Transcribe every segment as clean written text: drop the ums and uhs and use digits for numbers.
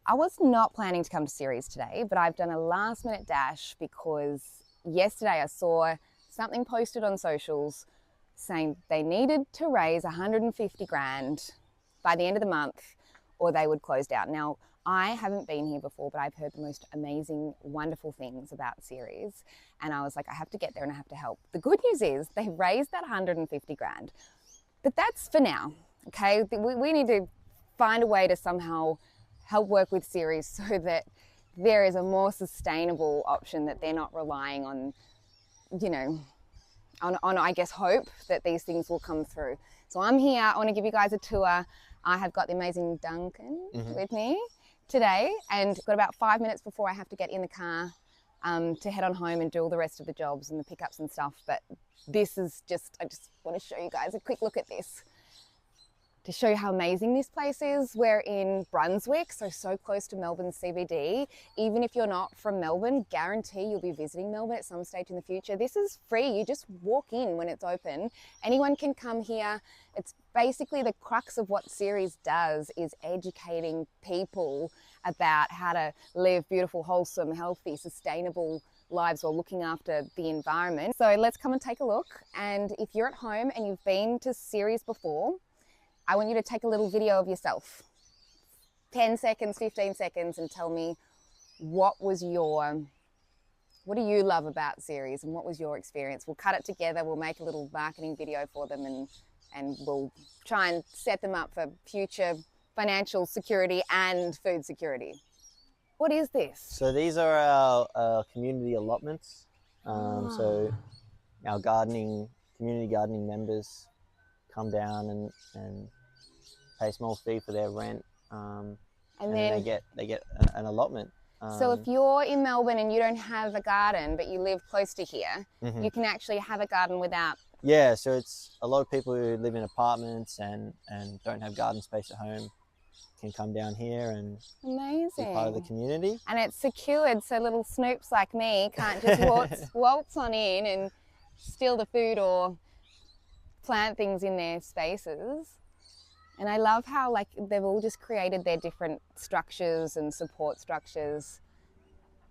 I was not planning to come to CERES today, but I've done a last minute dash because yesterday I saw something posted on socials saying they needed to raise 150 grand by the end of the month or they would close down. Now, I haven't been here before, but I've heard the most amazing, wonderful things about CERES. And I was like, I have to get there and I have to help. The good news is they raised that 150 grand, but that's for now, okay? We need to find a way to somehow help work with CERES so that there is a more sustainable option, that they're not relying on, you know, on I guess, hope that these things will come through. So I'm here, I want to give you guys a tour. I have got the amazing Duncan with me today, and got about 5 minutes before I have to get in the car to head on home and do all the rest of the jobs and the pickups and stuff. But this is I just want to show you guys a quick look at this, to show you how amazing this place is. We're in Brunswick, so close to Melbourne CBD. Even if you're not from Melbourne, guarantee you'll be visiting Melbourne at some stage in the future. This is free. You just walk in when it's open. Anyone can come here. It's basically the crux of what CERES does, is educating people about how to live beautiful, wholesome, healthy, sustainable lives while looking after the environment. So let's come and take a look. And if you're at home and you've been to CERES before, I want you to take a little video of yourself, 10 seconds, 15 seconds, and tell me what do you love about CERES and what was your experience? We'll cut it together, we'll make a little marketing video for them, and we'll try and set them up for future financial security and food security. What is this? So these are our community allotments. So our community gardening members come down and pay a small fee for their rent, and then they get an allotment. So if you're in Melbourne and you don't have a garden but you live close to here, you can actually have a garden without... Yeah, so it's a lot of people who live in apartments and don't have garden space at home can come down here and be part of the community. And it's secured, so little snoops like me can't just waltz on in and steal the food or plant things in their spaces. And I love how they've all just created their different structures and support structures.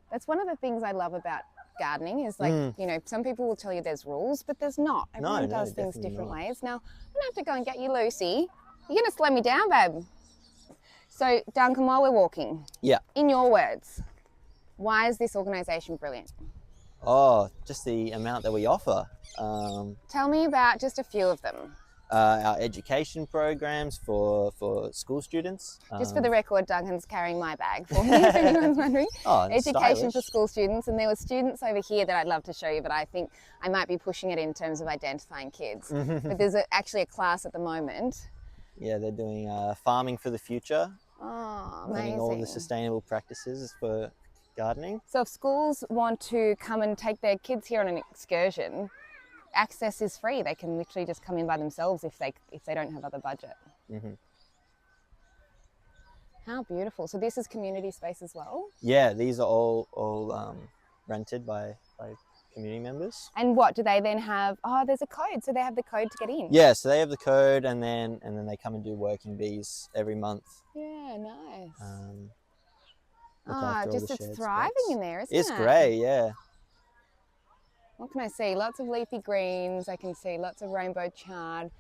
That's one of the things I love about gardening, is you know, some people will tell you there's rules, but there's not. Everyone does things different ways. Now, I'm gonna have to go and get you, Lucy. You're gonna slow me down, babe. So Duncan, while we're walking, in your words, why is this organisation brilliant? Oh, just the amount that we offer. Tell me about just a few of them. Our education programs for school students. Just for the record, Duncan's carrying my bag for me, if anyone's wondering. Education for school students. And there were students over here that I'd love to show you, but I think I might be pushing it in terms of identifying kids. But there's actually a class at the moment. Yeah, they're doing farming for the future. Oh, amazing. Learning all the sustainable practices for gardening. So if schools want to come and take their kids here on an excursion, access is free. They can literally just come in by themselves if they don't have other budget. How beautiful. So this is community space as well? Yeah, these are all rented by community members. And what do they then have? Oh, there's a code, so they have the code to get in. Yeah, so they have the code, and then they come and do working bees every month. Yeah, nice. It's thriving in there, isn't it? It's great, yeah. What can I see? Lots of leafy greens. I can see lots of rainbow chard.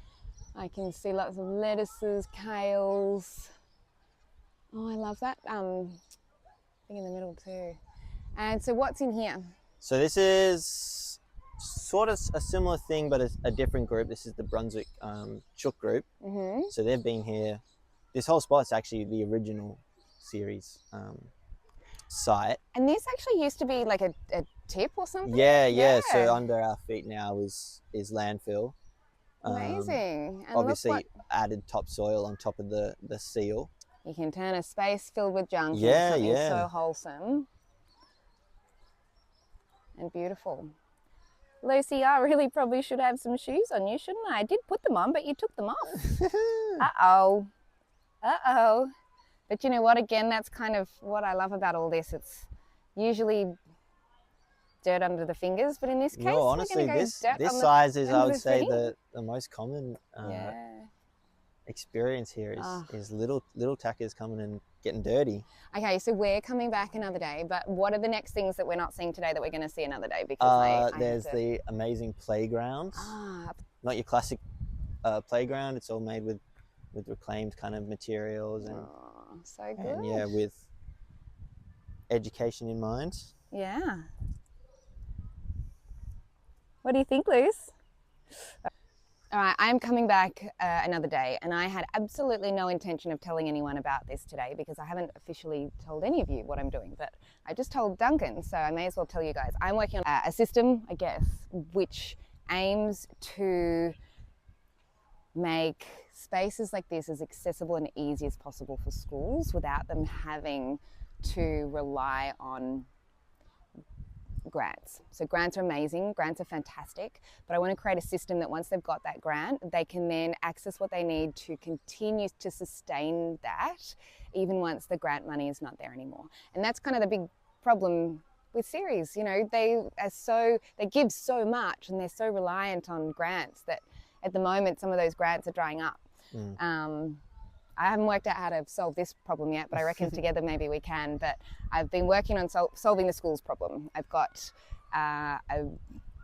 I can see lots of lettuces, kales. Oh, I love that thing in the middle too. And so what's in here? So this is sort of a similar thing, but a different group. This is the Brunswick Chook group. So they've been here. This whole spot's actually the original CERES site. And this actually used to be like a tip or something? Yeah. So under our feet now is landfill. Amazing. And obviously added topsoil on top of the seal. You can turn a space filled with junk into something so wholesome and beautiful. Lucy, I really probably should have some shoes on you, shouldn't I? I did put them on, but you took them off. Uh-oh. But you know what? Again, that's kind of what I love about all this. It's usually dirt under the fingers, but in this case, honestly, this size is, I would say, the most common experience here is little tackers coming and getting dirty. Okay, so we're coming back another day, but what are the next things that we're not seeing today that we're going to see another day? Because there's the amazing playgrounds. Not your classic playground. It's all made with reclaimed kind of materials and so good. And yeah, with education in mind. Yeah. What do you think, Luce? All right, I'm coming back another day, and I had absolutely no intention of telling anyone about this today because I haven't officially told any of you what I'm doing, but I just told Duncan, so I may as well tell you guys. I'm working on a system, I guess, which aims to make spaces like this as accessible and easy as possible for schools without them having to rely on grants. So grants are amazing, grants are fantastic, but I want to create a system that once they've got that grant, they can then access what they need to continue to sustain that even once the grant money is not there anymore. And that's kind of the big problem with CERES. You know, they give so much and they're so reliant on grants that at the moment some of those grants are drying up. I haven't worked out how to solve this problem yet, but I reckon together maybe we can. But I've been working on solving the schools problem. I've got a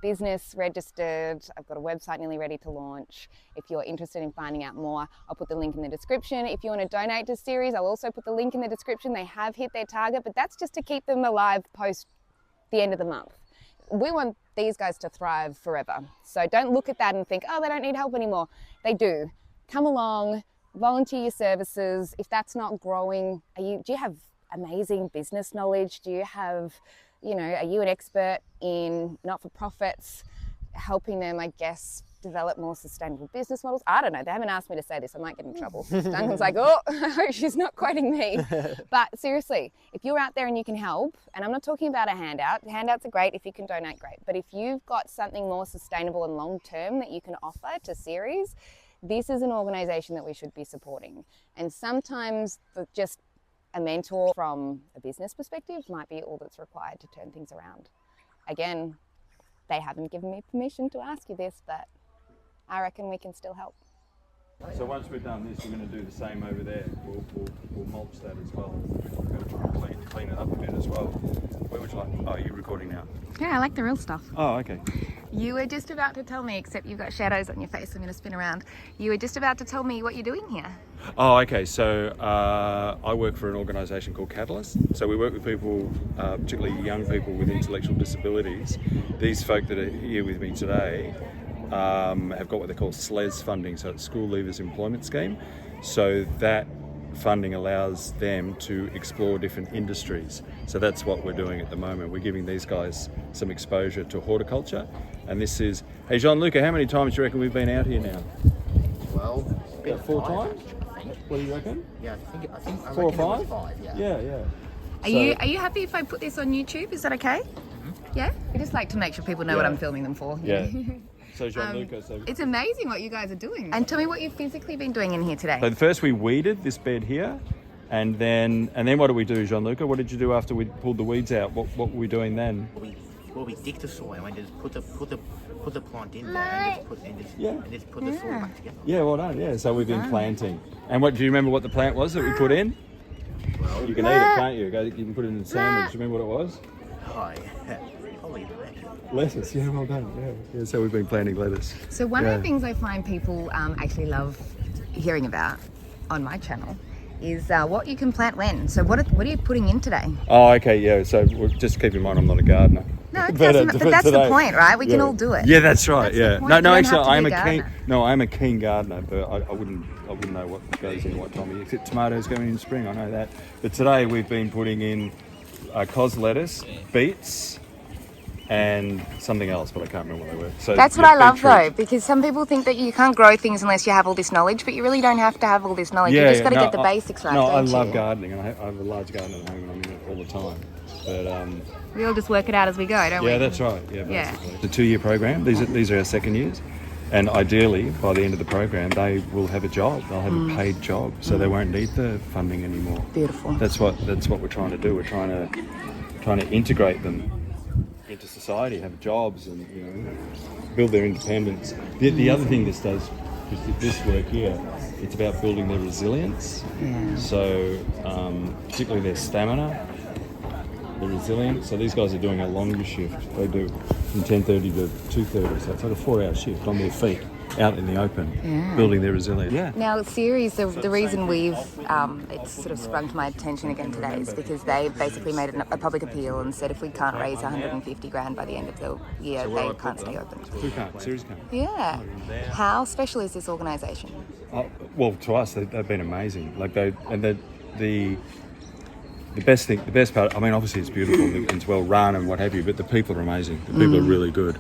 business registered. I've got a website nearly ready to launch. If you're interested in finding out more, I'll put the link in the description. If you want to donate to CERES, I'll also put the link in the description. They have hit their target, but that's just to keep them alive post the end of the month. We want these guys to thrive forever. So don't look at that and think, oh, they don't need help anymore. They do. Come along. Volunteer your services. If that's not growing, do you have amazing business knowledge? Do you have, are you an expert in not-for-profits, helping them, I guess, develop more sustainable business models? I don't know. They haven't asked me to say this. I might get in trouble. Duncan's like, oh, I hope she's not quoting me. But seriously, if you're out there and you can help, and I'm not talking about a handout. Handouts are great. If you can donate, great. But if you've got something more sustainable and long-term that you can offer to CERES, this is an organisation that we should be supporting. And sometimes just a mentor from a business perspective might be all that's required to turn things around. Again, they haven't given me permission to ask you this, but I reckon we can still help. So once we've done this, we're going to do the same over there. We'll mulch that as well. We're going to try and clean it up a bit as well. Where would you like? Oh, you're recording now. Yeah, I like the real stuff. Oh, okay. You were just about to tell me, except you've got shadows on your face, I'm going to spin around. You were just about to tell me what you're doing here. Oh, okay. So I work for an organisation called Catalyst. So we work with people, particularly young people with intellectual disabilities. These folk that are here with me today have got what they call SLES funding, so it's School Leavers Employment Scheme. So that funding allows them to explore different industries. So that's what we're doing at the moment. We're giving these guys some exposure to horticulture. And this is, hey Jean-Luc, how many times do you reckon we've been out here now? Well, About 4 times? I think. What do you reckon? Yeah, I think 4 or 5? 5, yeah. Yeah. Are you happy if I put this on YouTube? Is that okay? Yeah? I just like to make sure people know what I'm filming them for. Yeah. So Jean-Luc, It's amazing what you guys are doing. And tell me what you've physically been doing in here today. So first we weeded this bed here, and then what did we do, Jean-Luc? What did you do after we pulled the weeds out? What were we doing then? We dig the soil and just put the plant in there and just put the soil back together. Yeah, well done. Yeah, so we've been planting. And what do you remember what the plant was that we put in? Well, you can eat it, can't you? You can put it in a sandwich. Do you remember what it was? Oh, yeah. Probably lettuce. Yeah, well done. Yeah. So we've been planting lettuce. So one of the things I find people actually love hearing about on my channel is what you can plant when. So what are you putting in today? Oh, okay, yeah. So just keep in mind I'm not a gardener. No, but that's the point, right? We can all do it. Yeah, that's right. That's No, actually, I'm a keen gardener, but I wouldn't know what goes in what time of year. Except tomatoes going in spring, I know that. But today we've been putting in cos lettuce, beets, and something else, but I can't remember what they were. So that's what I love though, because some people think that you can't grow things unless you have all this knowledge, but you really don't have to have all this knowledge. You just got to get the basics right. I love gardening, and I have a large garden at home, and I'm in it all the time. But we all just work it out as we go, don't we? Yeah, that's right. Yeah, basically. It's a 2-year program. These are our second years, and ideally by the end of the program they will have a job. They'll have a paid job, so they won't need the funding anymore. Beautiful. That's what we're trying to do. We're trying to integrate them into society, have jobs, and build their independence. The other thing this does, this work here, It's about building their resilience. Yeah. So particularly their stamina, their resilience. So these guys are doing a longer shift. They do from 10:30 to 2:30. So it's like a 4-hour shift on their feet, out in the open, building their resilience. Yeah. Now, CERES, the reason we've, it's sort of sprung to my attention again today is because they basically made a public appeal and said if we can't raise 150 grand by the end of the year, they can't stay open. Who can't? CERES can't. Yeah. How special is this organisation? Well, to us, they've been amazing. Like the best part. I mean, obviously it's beautiful and it's well run and what have you, but the people are amazing. The people are really good.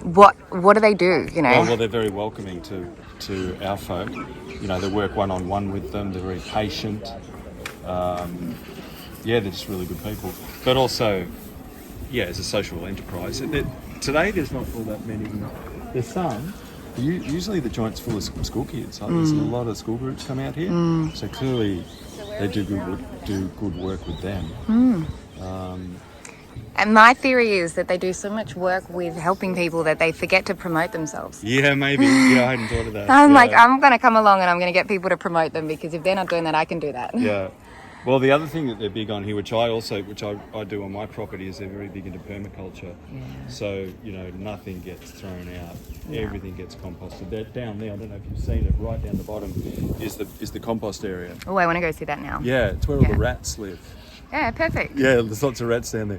What do they do? You know. Well, they're very welcoming to our folk. You know, they work one-on-one with them. They're very patient. They're just really good people. But also, as a social enterprise, today there's not all that many. There's some. Usually the joint's full of school kids. Like there's a lot of school groups come out here. So clearly they do good work with them. And my theory is that they do so much work with helping people that they forget to promote themselves. Yeah, maybe. Yeah, I hadn't thought of that. I'm like, I'm going to come along and I'm going to get people to promote them because if they're not doing that, I can do that. Yeah. Well, the other thing that they're big on here, which I do on my property, is they're very big into permaculture. Yeah. So, nothing gets thrown out. Yeah. Everything gets composted. Down there, I don't know if you've seen it, right down the bottom is the compost area. Oh, I want to go see that now. Yeah, it's where all the rats live. Yeah, perfect. Yeah, there's lots of rats down there.